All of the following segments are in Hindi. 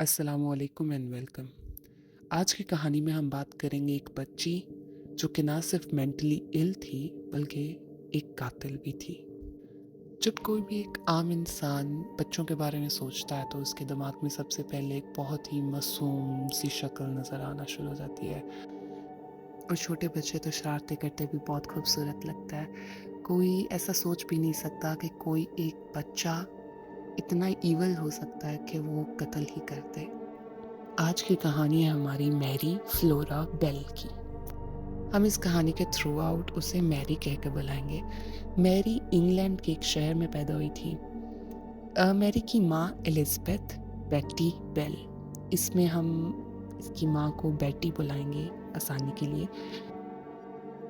अस्सलामुअलैकुम एंड वेलकम। आज की कहानी में हम बात करेंगे एक बच्ची जो कि ना सिर्फ मेंटली इल थी बल्कि एक कातिल भी थी। जब कोई भी एक आम इंसान बच्चों के बारे में सोचता है तो उसके दिमाग में सबसे पहले एक बहुत ही मासूम सी शक्ल नज़र आना शुरू हो जाती है। और छोटे बच्चे तो शरारतें करते भी बहुत खूबसूरत लगता है। कोई ऐसा सोच भी नहीं सकता कि कोई एक बच्चा इतना ईवल हो सकता है कि वो कत्ल ही कर दे। आज की कहानी है हमारी मैरी फ्लोरा बेल की। हम इस कहानी के थ्रू आउट उसे मैरी कहकर बुलाएंगे। मैरी इंग्लैंड के एक शहर में पैदा हुई थी। मैरी की माँ एलिज़ाबेथ बेटी बेल। इसमें हम इसकी माँ को बेटी बुलाएंगे आसानी के लिए।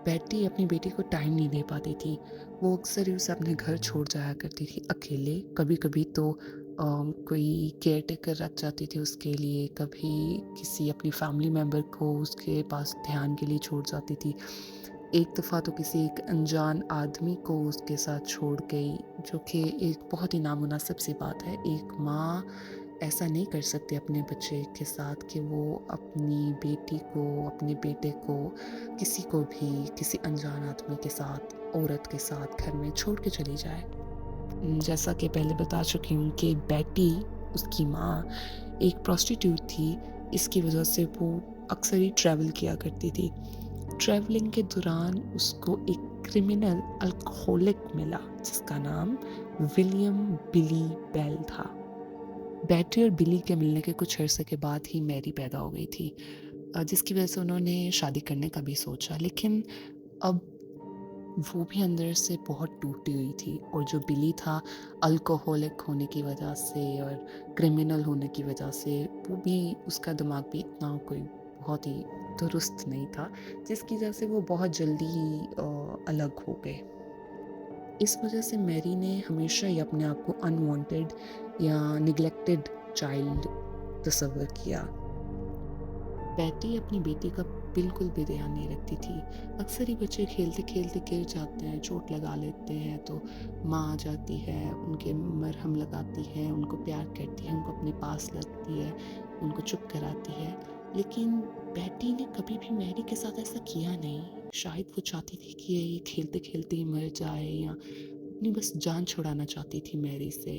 बेटी अपनी बेटी को टाइम नहीं दे पाती थी। वो अक्सर ही उसे अपने घर छोड़ जाया करती थी अकेले। कभी-कभी तो कोई केयरटेकर रख जाती थी उसके लिए, कभी किसी अपनी फैमिली मेंबर को उसके पास ध्यान के लिए छोड़ जाती थी। एक दफ़ा तो किसी एक अनजान आदमी को उसके साथ छोड़ गई, जो कि एक बहुत ही नामुनासिब सी बात है। एक माँ ऐसा नहीं कर सकती अपने बच्चे के साथ कि वो अपनी बेटी को, अपने बेटे को, किसी को भी किसी अनजान आदमी के साथ, औरत के साथ घर में छोड़ के चली जाए। जैसा कि पहले बता चुकी हूँ कि बेटी, उसकी माँ एक प्रोस्टिट्यूट थी। इसकी वजह से वो अक्सर ही ट्रैवल किया करती थी। ट्रैवलिंग के दौरान उसको एक क्रिमिनल अल्कोहलिक मिला जिसका नाम विलियम बिली बेल था। बेटी और बिली के मिलने के कुछ अरसे के बाद ही मैरी पैदा हो गई थी, जिसकी वजह से उन्होंने शादी करने का भी सोचा, लेकिन अब वो भी अंदर से बहुत टूटी हुई थी। और जो बिली था, अल्कोहलिक होने की वजह से और क्रिमिनल होने की वजह से वो भी, उसका दिमाग भी इतना कोई बहुत ही दुरुस्त नहीं था, जिसकी वजह से वो बहुत जल्दी ही अलग हो गए। इस वजह से मैरी ने हमेशा ही अपने आप को अनवांटेड या निग्लेक्टेड चाइल्ड तस्वर किया। बेटी अपनी बेटी का बिल्कुल भी ध्यान नहीं रखती थी। अक्सर ही बच्चे खेलते-खेलते गिर जाते हैं, चोट लगा लेते हैं, तो माँ आ जाती है, उनके मरहम लगाती है, उनको प्यार करती है, उनको अपने पास रखती है, उनको चुप कराती है। लेकिन बेटी ने कभी भी मैरी के साथ ऐसा किया नहीं। शायद वो चाहती थी कि ये खेलते-खेलते ही मर जाए, या अपनी बस जान छुड़ाना चाहती थी मैरी से।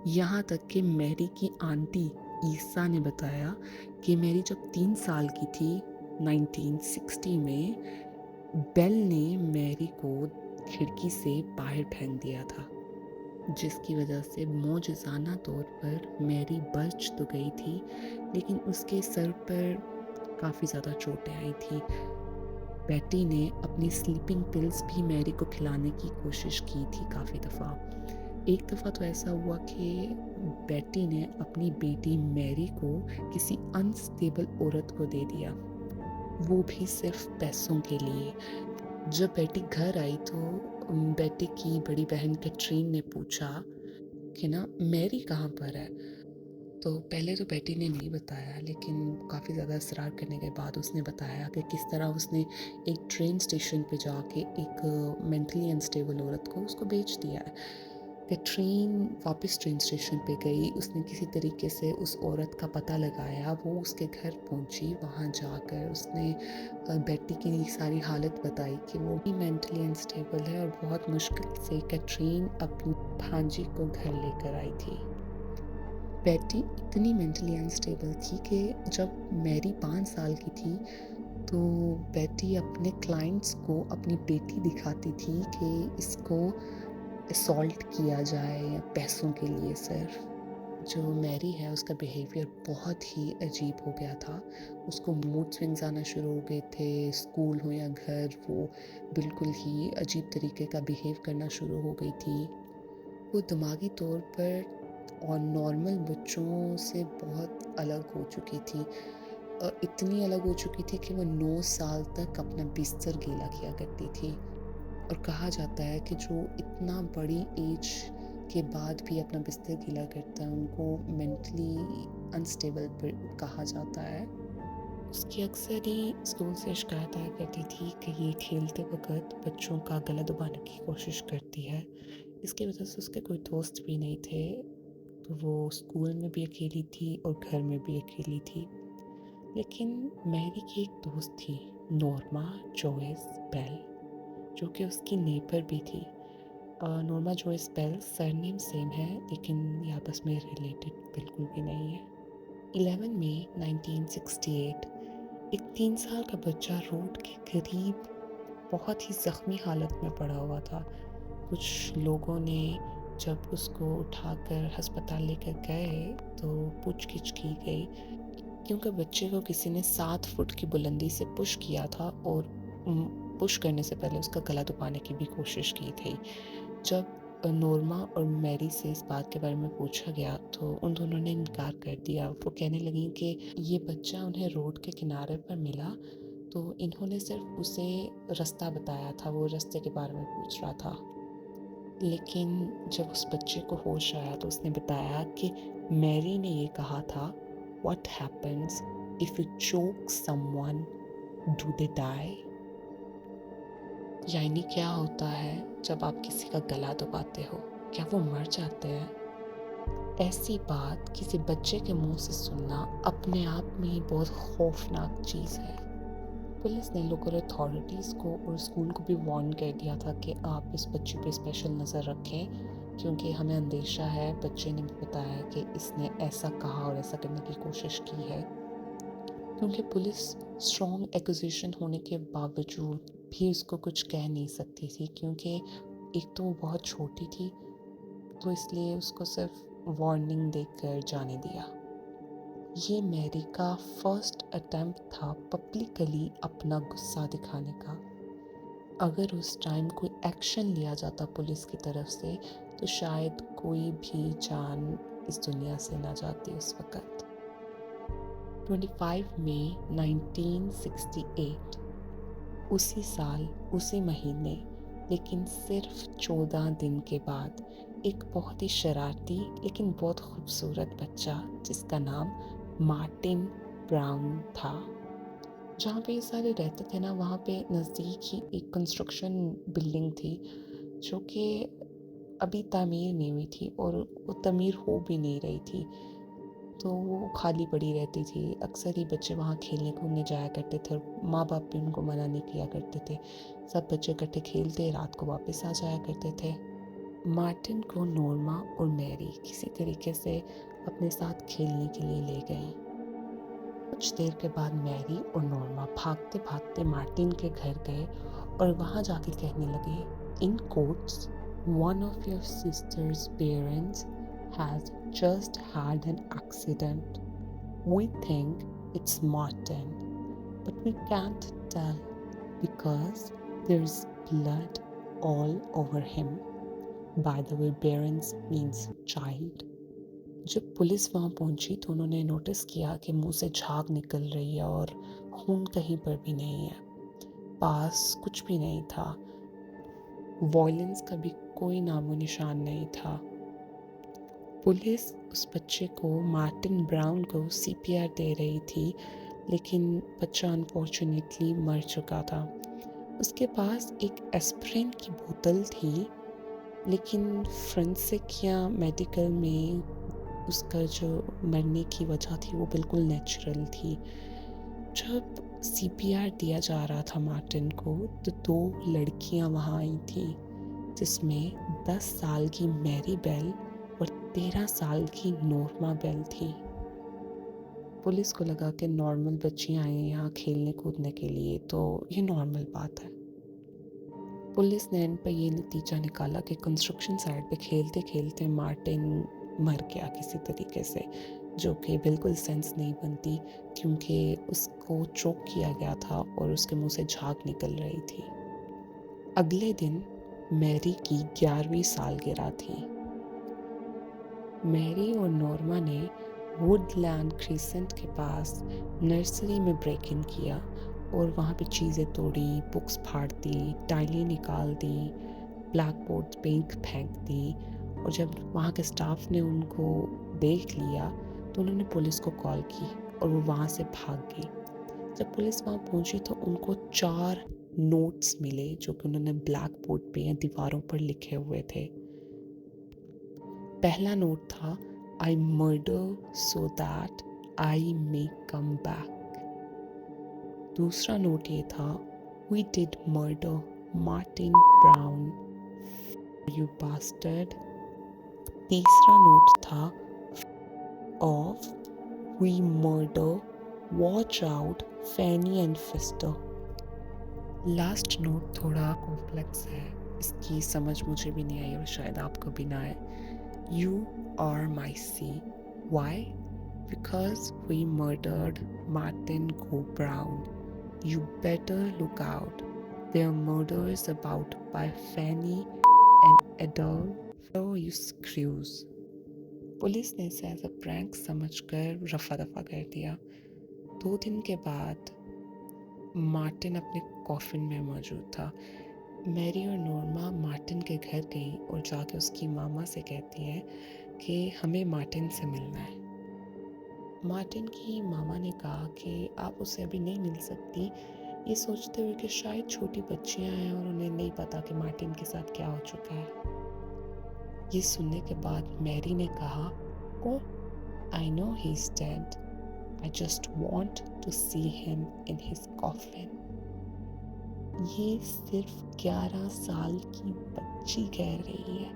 यहाँ तक कि मैरी की आंटी ईसा ने बताया कि मैरी जब 3 साल की थी 1960 में, बेल ने मैरी को खिड़की से बाहर फेंक दिया था, जिसकी वजह से मौजज़ाना तौर पर मैरी बच तो गई थी, लेकिन उसके सर पर काफ़ी ज़्यादा चोटें आई थी। बेटी ने अपनी स्लीपिंग पिल्स भी मैरी को खिलाने की कोशिश की थी काफ़ी दफ़ा। एक दफ़ा तो ऐसा हुआ कि बेटी ने अपनी बेटी मैरी को किसी अनस्टेबल औरत को दे दिया, वो भी सिर्फ पैसों के लिए। जब बेटी घर आई तो बेटी की बड़ी बहन कैथरीन ने पूछा कि ना मैरी कहाँ पर है? तो पहले तो बेटी ने नहीं बताया, लेकिन काफ़ी ज़्यादा इसरार करने के बाद उसने बताया कि किस तरह उसने एक ट्रेन स्टेशन पे जाके एक मेंटली अनस्टेबल औरत को उसको बेच दिया है। कैथरीन वापस ट्रेन स्टेशन पे गई, उसने किसी तरीके से उस औरत का पता लगाया, वो उसके घर पहुंची। वहाँ जाकर उसने बेटी की सारी हालत बताई कि वो भी मेंटली अनस्टेबल है, और बहुत मुश्किल से कैथरीन अपनी भांजी को घर लेकर आई थी। बेटी इतनी मेंटली अनस्टेबल थी कि जब मैरी 5 साल की थी तो बेटी अपने क्लाइंट्स को अपनी बेटी दिखाती थी कि इसको असॉल्ट किया जाए या पैसों के लिए सिर्फ। जो मैरी है उसका बिहेवियर बहुत ही अजीब हो गया था। उसको मूड स्विंग्स आना शुरू हो गए थे, स्कूल हो या घर, वो बिल्कुल ही अजीब तरीके का बिहेव करना शुरू हो गई थी। वो दिमागी तौर पर और नॉर्मल बच्चों से बहुत अलग हो चुकी थी। इतनी अलग हो चुकी थी कि वो 9 साल तक अपना बिस्तर गीला किया करती थी। और कहा जाता है कि जो इतना बड़ी एज के बाद भी अपना बिस्तर गीला करता है, उनको मेंटली अनस्टेबल कहा जाता है। उसकी अक्सर ही स्कूल से शिकायत आया करती थी कि ये खेलते वक़्त बच्चों का गला दबाने की कोशिश करती है। इसकी वजह से उसके कोई दोस्त भी नहीं थे। तो वो स्कूल में भी अकेली थी और घर में भी अकेली थी। लेकिन मैरी की एक दोस्त थी, नॉर्मा जॉयस बेल, जो कि उसकी नेबर भी थी। Norma Joyce Bell surname same है, लेकिन ये आपस में रिलेटेड बिल्कुल भी नहीं है। 11 मई 1968 एक 3 साल का बच्चा रोड के करीब बहुत ही ज़ख्मी हालत में पड़ा हुआ था। कुछ लोगों ने जब उसको उठाकर अस्पताल लेकर गए तो पूछगिछ की गई, क्योंकि बच्चे को किसी ने 7 फुट की बुलंदी से पुश किया था और पुश करने से पहले उसका गला दबाने की भी कोशिश की थी। जब नॉर्मा और मैरी से इस बात के बारे में पूछा गया तो उन दोनों ने इनकार कर दिया। वो कहने लगी कि ये बच्चा उन्हें रोड के किनारे पर मिला तो इन्होंने सिर्फ उसे रास्ता बताया था, वो रास्ते के बारे में पूछ रहा था। लेकिन जब उस बच्चे को होश आया तो उसने बताया कि मैरी ने ये कहा था, What happens if you choke someone? Do they die? यानी क्या होता है जब आप किसी का गला दबाते हो, क्या वो मर जाते हैं? ऐसी बात किसी बच्चे के मुंह से सुनना अपने आप में ही बहुत खौफनाक चीज़ है। पुलिस ने लोकल अथॉरिटीज़ को और स्कूल को भी वार्न कर दिया था कि आप इस बच्चे पे स्पेशल नज़र रखें, क्योंकि हमें अंदेशा है। बच्चे ने भी बताया कि इसने ऐसा कहा और ऐसा करने की कोशिश की है। क्योंकि पुलिस स्ट्रॉन्ग एक्यूजेशन होने के बावजूद भी उसको कुछ कह नहीं सकती थी, क्योंकि एक तो वो बहुत छोटी थी, तो इसलिए उसको सिर्फ वार्निंग देकर जाने दिया। ये मैरी का फर्स्ट अटेम्प्ट था पब्लिकली अपना गुस्सा दिखाने का। अगर उस टाइम कोई एक्शन लिया जाता पुलिस की तरफ से तो शायद कोई भी जान इस दुनिया से ना जाती उस वक़्त। 25 मई 1968 उसी साल उसी महीने, लेकिन सिर्फ 14 दिन के बाद एक बहुत ही शरारती लेकिन बहुत खूबसूरत बच्चा जिसका नाम मार्टिन ब्राउन था। जहाँ पे ये सारे रहते थे ना, वहाँ पे नज़दीक ही एक कंस्ट्रक्शन बिल्डिंग थी जो कि अभी तामीर नहीं हुई थी और वो तामीर हो भी नहीं रही थी, तो वो खाली पड़ी रहती थी। अक्सर ही बच्चे वहाँ खेलने कूदने जाया करते थे और माँ बाप भी उनको मना नहीं किया करते थे। सब बच्चे इकट्ठे खेलते, रात को वापस आ जाया करते थे। मार्टिन को नॉर्मा और मैरी किसी तरीके से अपने साथ खेलने के लिए ले गई। कुछ देर के बाद मैरी और नॉर्मा भागते भागते मार्टिन के घर गए और वहाँ जाके कहने लगे, in quotes, one of your sisters parents has just had an accident. We think it's Martin, but we can't tell because there's blood all over him. By the way, parents means child. जब पुलिस वहाँ पहुँची तो उन्होंने नोटिस किया कि मुंह से झाग निकल रही है और खून कहीं पर भी नहीं है। पास कुछ भी नहीं था। वॉयलेंस का भी कोई नामो निशान नहीं था। पुलिस उस बच्चे को, मार्टिन ब्राउन को सीपीआर दे रही थी, लेकिन बच्चा अनफॉर्चुनेटली मर चुका था। उसके पास एक एस्प्रिन की बोतल थी, लेकिन फोरेंसिक या मेडिकल में उसका जो मरने की वजह थी वो बिल्कुल नेचुरल थी। जब सीपीआर दिया जा रहा था मार्टिन को तो 2 लड़कियां वहाँ आई थी, जिसमें 10 साल की मैरी बेल और 13 साल की नॉर्मा बेल थी। पुलिस को लगा कि नॉर्मल बच्चियां आई हैं यहाँ खेलने कूदने के लिए, तो ये नॉर्मल बात है। पुलिस ने एंड पर ये नतीजा निकाला कि कंस्ट्रक्शन साइट पे खेलते खेलते मार्टिन मर गया किसी तरीके से, जो कि बिल्कुल सेंस नहीं बनती, क्योंकि उसको चोक किया गया था और उसके मुंह से झाग निकल रही थी। अगले दिन मैरी की 11वीं सालगिरह थी। मैरी और नॉर्मा ने वुडलैंड क्रिसेंट के पास नर्सरी में ब्रेक इन किया और वहाँ पे चीज़ें तोड़ी, बुक्स फाड़ दी, टाइलें निकाल दी, ब्लैक बोर्ड पे इंक फेंक दी। और जब वहाँ के स्टाफ ने उनको देख लिया तो उन्होंने पुलिस को कॉल की और वो वहाँ से भाग गई। जब पुलिस वहाँ पहुँची तो उनको 4 नोट्स मिले जो कि उन्होंने ब्लैक बोर्ड पे या दीवारों पर लिखे हुए थे। पहला नोट था, I murder so that I may come back. दूसरा नोट ये था, We did murder Martin Brown, you bastard. तीसरा नोट था of We murder Watch out Fanny and Fister. Last note थोड़ा कॉम्प्लेक्स है, इसकी समझ मुझे भी नहीं आई और शायद आपको भी ना आए. You are my sea. Why? Because we murdered Martin Go Brown. You better look out. Their murder is about by Fanny and Adolf. So you screws. Police ने इसे एज अ प्रैंक समझकर रफा दफा कर दिया. 2 दिन के बाद मार्टिन अपने कॉफिन में मौजूद था. मैरी और नॉर्मा मार्टिन के घर गई और जाके उसकी मामा से कहती हैं कि हमें मार्टिन से मिलना है. मार्टिन की मामा ने कहा कि आप उससे अभी नहीं मिल सकती, ये सोचते हुए कि शायद छोटी बच्चियां हैं और उन्हें नहीं पता कि मार्टिन के साथ क्या हो चुका है. ये सुनने के बाद मैरी ने कहा, oh I know he is dead, I just want to see him in his coffin. ये सिर्फ 11 साल की बच्ची कह रही है.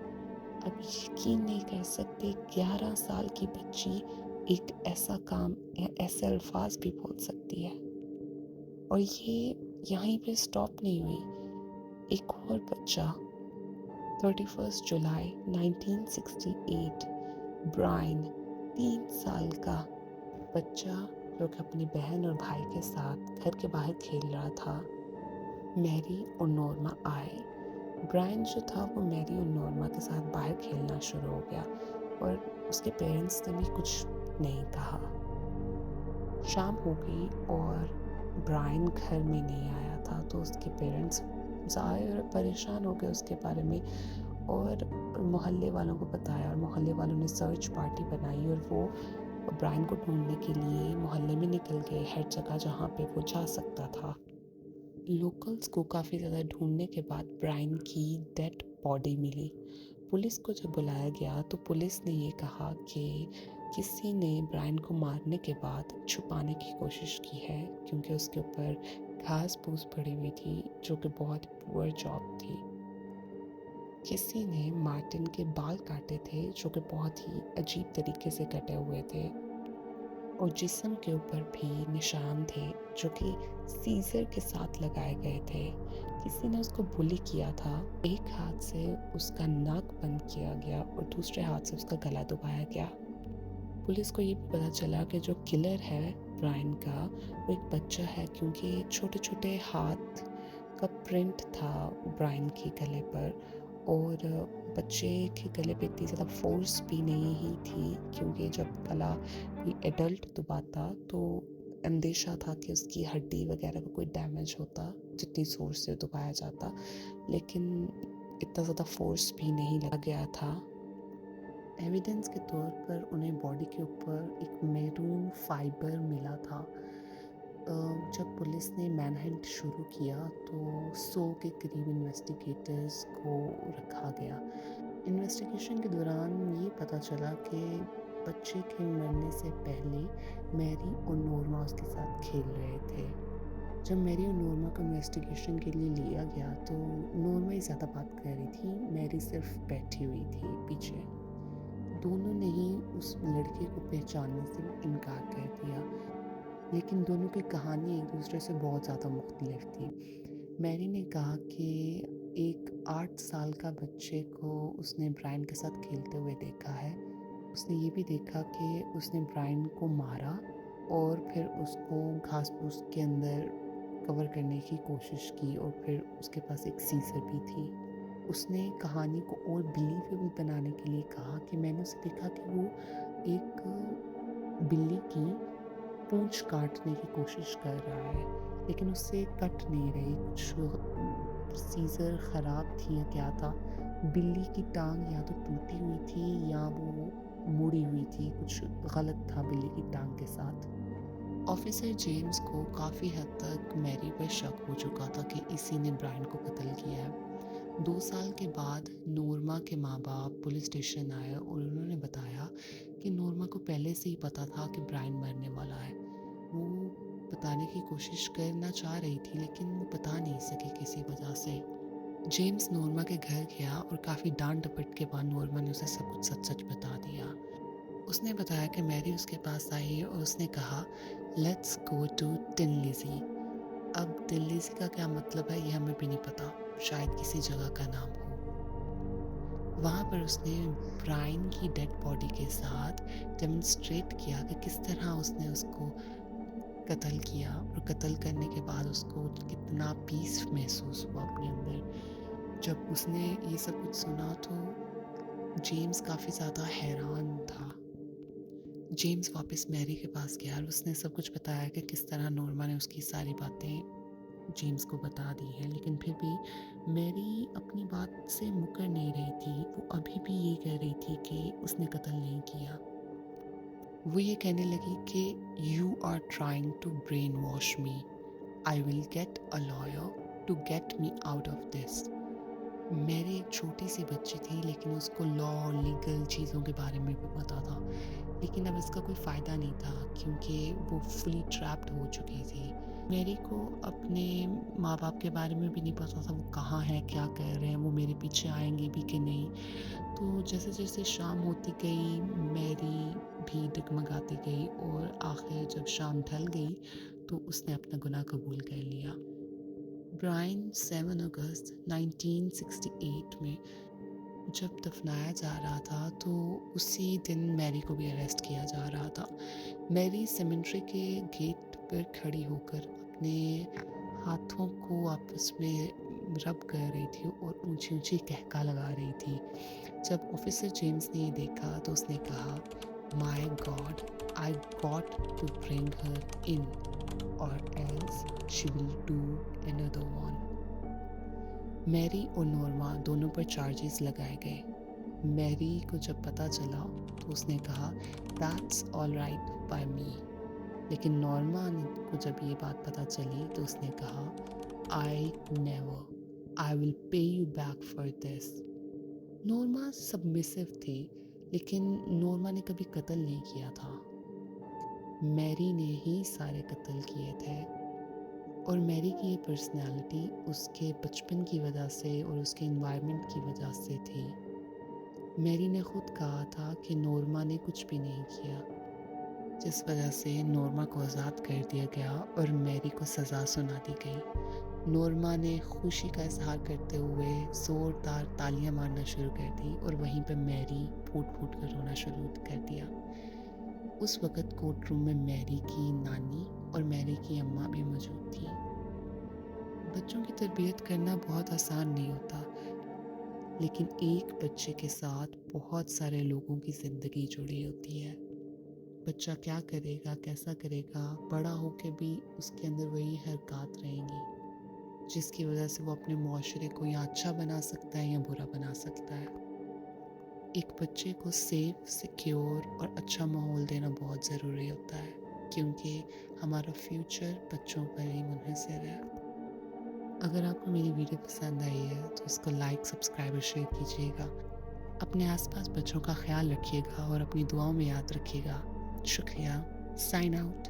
अब यकीन नहीं कर सकते 11 साल की बच्ची एक ऐसा काम या ऐसे अल्फाज भी बोल सकती है. और ये यहीं पे स्टॉप नहीं हुई. एक और बच्चा 31 जुलाई 1968, ब्रायन 3 साल का बच्चा जो कि अपनी बहन और भाई के साथ घर के बाहर खेल रहा था. मैरी और नॉर्मा आए. ब्रायन जो था वो मैरी और नॉर्मा के साथ बाहर खेलना शुरू हो गया और उसके पेरेंट्स ने भी कुछ नहीं कहा. शाम हो गई और ब्रायन घर में नहीं आया था तो उसके पेरेंट्स ज़्यादा परेशान हो गए उसके बारे में और मोहल्ले वालों को बताया और मोहल्ले वालों ने सर्च पार्टी बनाई और वो ब्रायन को ढूंढने के लिए मोहल्ले में निकल गए हर जगह जहाँ पे वो जा सकता था. लोकल्स को काफ़ी ज़्यादा ढूंढने के बाद ब्रायन की डेड बॉडी मिली. पुलिस को जब बुलाया गया तो पुलिस ने ये कहा कि किसी ने ब्रायन को मारने के बाद छुपाने की कोशिश की है क्योंकि उसके ऊपर घास फूस पड़ी हुई थी जो कि बहुत पुअर जॉब थी. किसी ने मार्टिन के बाल काटे थे जो कि बहुत ही अजीब तरीके से कटे हुए थे और जिस्म के ऊपर भी निशान थे जो कि सीजर के साथ लगाए गए थे. किसी ने उसको बुली किया था. एक हाथ से उसका नाक बंद किया गया और दूसरे हाथ से उसका गला दबाया गया. पुलिस को ये भी पता चला कि जो किलर है ब्रायन का वो एक बच्चा है क्योंकि छोटे छोटे हाथ का प्रिंट था ब्रायन के गले पर और बच्चे के गले पे इतनी ज़्यादा फोर्स भी नहीं ही थी क्योंकि जब गला कोई एडल्ट दबाता तो अंदेशा था कि उसकी हड्डी वगैरह को कोई डैमेज होता जितनी जोर से दबाया जाता, लेकिन इतना ज़्यादा फोर्स भी नहीं लगा गया था. एविडेंस के तौर पर उन्हें बॉडी के ऊपर एक मैरून फाइबर मिला था. जब पुलिस ने मैनहंट शुरू किया तो 100 के करीब इन्वेस्टिगेटर्स को रखा गया. इन्वेस्टिगेशन के दौरान ये पता चला कि बच्चे के मरने से पहले मैरी और नॉर्मा उसके साथ खेल रहे थे. जब मैरी और नॉर्मा को इन्वेस्टिगेशन के लिए लिया गया तो नॉर्मा ही ज़्यादा बात कर रही थी, मैरी सिर्फ बैठी हुई थी पीछे. दोनों ने ही उस लड़के को पहचानने से इनकार कर दिया लेकिन दोनों की कहानी एक दूसरे से बहुत ज़्यादा मुख्तलिफ थी. मैरी ने कहा कि एक 8 साल का बच्चे को उसने ब्रायन के साथ खेलते हुए देखा है. उसने ये भी देखा कि उसने ब्रायन को मारा और फिर उसको घास फूस के अंदर कवर करने की कोशिश की और फिर उसके पास एक सीजर भी थी. उसने कहानी को और बिलीवेबल बनाने के लिए कहा कि मैंने उसे देखा कि वो एक बिल्ली की पूंछ काटने की कोशिश कर रहा है लेकिन उससे कट नहीं रही. कुछ सीजर ख़राब थी या क्या था. बिल्ली की टांग या तो टूटी हुई थी या वो मुड़ी हुई थी. कुछ गलत था बिल्ली की टांग के साथ. ऑफिसर जेम्स को काफ़ी हद तक मैरी पर शक हो चुका था कि इसी ने ब्रायन को कत्ल किया है. 2 साल के बाद नोरमा के माँ-बाप पुलिस स्टेशन आए और उन्होंने बताया कि नोरमा को पहले से ही पता था कि ब्रायन मरने वाला है। वो बताने की कोशिश करना चाह रही थी लेकिन वो बता नहीं सकी किसी वजह से। जेम्स नोरमा के घर गया और काफ़ी डांट-डपट के बाद नोरमा ने उसे सब कुछ सच-सच बता दिया। उसने बताया कि मैरी उसके पास आई और उसने कहा, let's go to Tin Lizzie. अब टिन लिज़ी का क्या मतलब है ये हमें भी नहीं पता, शायद किसी जगह का नाम हो। वहाँ पर उसने ब्रायन की डेड बॉडी के साथ डेमोन्स्ट्रेट किया कि किस तरह उसने उसको कत्ल किया और कत्ल करने के बाद उसको कितना पीस महसूस हुआ अपने अंदर। जब उसने ये सब कुछ सुना तो जेम्स काफ़ी ज़्यादा हैरान था। जेम्स वापस मैरी के पास गया और उसने सब कुछ बताया कि किस तरह नोरमा ने उसकी सारी बातें जेम्स को बता दी है, लेकिन फिर भी मैरी अपनी बात से मुकर नहीं रही थी। वो अभी भी ये कह रही थी कि उसने कत्ल नहीं किया। वो ये कहने लगी कि you are trying to brainwash me, I will get a lawyer to get me out of this. Mary एक छोटी सी बच्ची थी लेकिन उसको लॉ और लीगल चीज़ों के बारे में भी पता था, लेकिन अब इसका कोई फ़ायदा नहीं था क्योंकि वो फुली ट्रैप्ड हो चुकी थी। मैरी को अपने माँ बाप के बारे में भी नहीं पता था, वो कहाँ हैं, क्या कर रहे हैं, वो मेरे पीछे आएंगे भी कि नहीं। तो जैसे जैसे शाम होती गई मैरी भी डगमगाती गई और आखिर जब शाम ढल गई तो उसने अपना गुनाह कबूल कर लिया। ब्रायन 7 अगस्त 1968 में जब दफनाया जा रहा था तो उसी दिन मैरी को भी अरेस्ट किया जा रहा था। मैरी सेमेंट्री के गेट पर खड़ी होकर अपने हाथों को आपस में रब कर रही थी और ऊंची ऊंची कहका लगा रही थी। जब ऑफिसर जेम्स ने ये देखा तो उसने कहा, my god, I got to bring her in or else she will do another one. Mary और नोरमा दोनों पर चार्जेस लगाए गए। मैरी को जब पता चला तो उसने कहा, That's all right by me. लेकिन नोरमा को जब ये बात पता चली तो उसने कहा, I never, I will pay you back for this. Norma submissive थी लेकिन नोरमा ने कभी कत्ल नहीं किया था। मैरी ने ही सारे कत्ल किए थे और मैरी की ये पर्सनालिटी उसके बचपन की वजह से और उसके इन्वायरमेंट की वजह से थी। मैरी ने खुद कहा था कि नोरमा ने कुछ भी नहीं किया, जिस वजह से नोरमा को आज़ाद कर दिया गया और मैरी को सज़ा सुना दी गई। नोरमा ने खुशी का इजहार करते हुए ज़ोरदार तालियां मारना शुरू कर दी और वहीं पर मैरी फूट फूट कर रोना शुरू कर दिया। उस वक़्त कोर्ट रूम में मैरी की नानी और मैरी की अम्मा भी मौजूद थी। बच्चों की तरबियत करना बहुत आसान नहीं होता, लेकिन एक बच्चे के साथ बहुत सारे लोगों की ज़िंदगी जुड़ी होती है। बच्चा क्या करेगा, कैसा करेगा, बड़ा होकर भी उसके अंदर वही हरकत रहेंगी, जिसकी वजह से वो अपने माशरे को या अच्छा बना सकता है या बुरा बना सकता है। एक बच्चे को सेफ, सिक्योर और अच्छा माहौल देना बहुत ज़रूरी होता है क्योंकि हमारा फ्यूचर बच्चों पर ही मुनहसर है। अगर आपको मेरी वीडियो पसंद आई है तो इसको लाइक, सब्सक्राइब और शेयर कीजिएगा। अपने आसपास बच्चों का ख्याल रखिएगा और अपनी दुआओं में याद रखिएगा। शुक्रिया। Sign out.